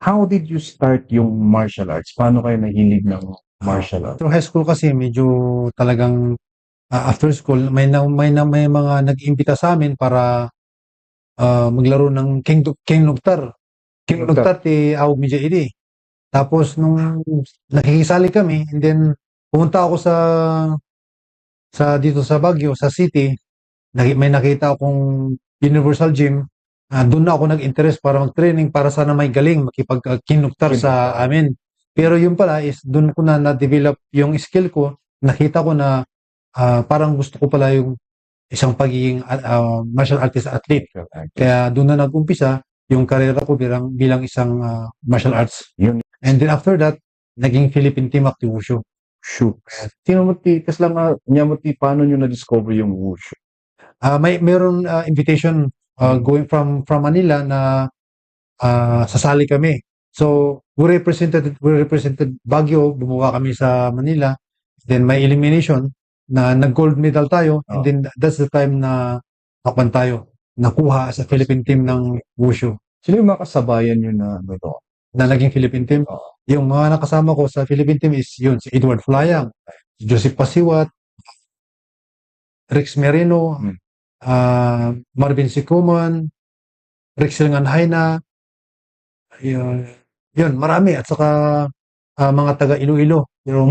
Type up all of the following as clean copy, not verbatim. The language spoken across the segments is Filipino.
How did you start yung martial arts? Paano kayo nahilig ng martial arts? Through high school kasi medyo talagang after school may mga nag-imbita sa amin para maglaro ng King Nugtar. King Nugtar ti awag mi idi. Tapos nung nakikisali kami and then pumunta ako sa dito sa Baguio, sa city, may nakita akong Universal Gym. Doon na ako nag-interest para mag-training para sana may galing makipag kinuktar sa amin. Pero yun pala is doon ko na-develop yung skill ko. Nakita ko na parang gusto ko pala yung isang pagiging martial artist athlete. Kaya doon na nag-umpisa yung karera ko bilang isang martial arts. Yun. And then after that, naging Philippine team active wushu. Shoot. Sino mo ti, kas lang niya mo ti, paano nyo na-discover yung wushu? Mayroon invitation going from Manila na sasali kami. So, we represented Baguio, bumuka kami sa Manila. Then may elimination na nag-gold medal tayo. And then that's the time na nakuha tayo. Nakuha sa Philippine team ng wushu. Sino yung mga kasabayan nyo na ano? Na naging Philippine team. Yung mga nakasama ko sa Philippine team is yun, si Edward Flayang, si Joseph Pasiwat, Rex Merino, Marvin Sicuman, Rexel Nganhayna, yun, marami. At saka mga taga Iloilo. Pero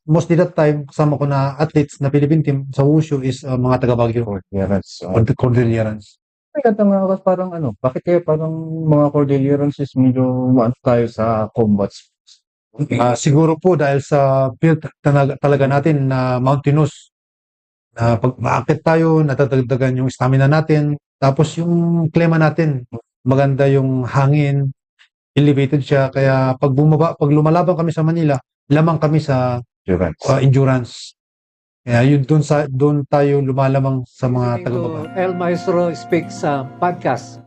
mostly that time, kasama ko na athletes na Philippine team sa wushu is mga taga Baguio. Cordillerans. Kaya nga parang ano, bakit kaya parang mga Cordillerans is medyo maano tayo sa combat sports? Siguro po dahil sa field talaga natin na mountainous. Na pag maakit tayo, natatagdagan yung stamina natin. Tapos yung klima natin, maganda yung hangin, elevated siya. Kaya pag lumalaban kami sa Manila, lamang kami sa endurance. Kaya yun doon tayo lumalamang sa mga taga-baba. El Maestro Speaks Podcast.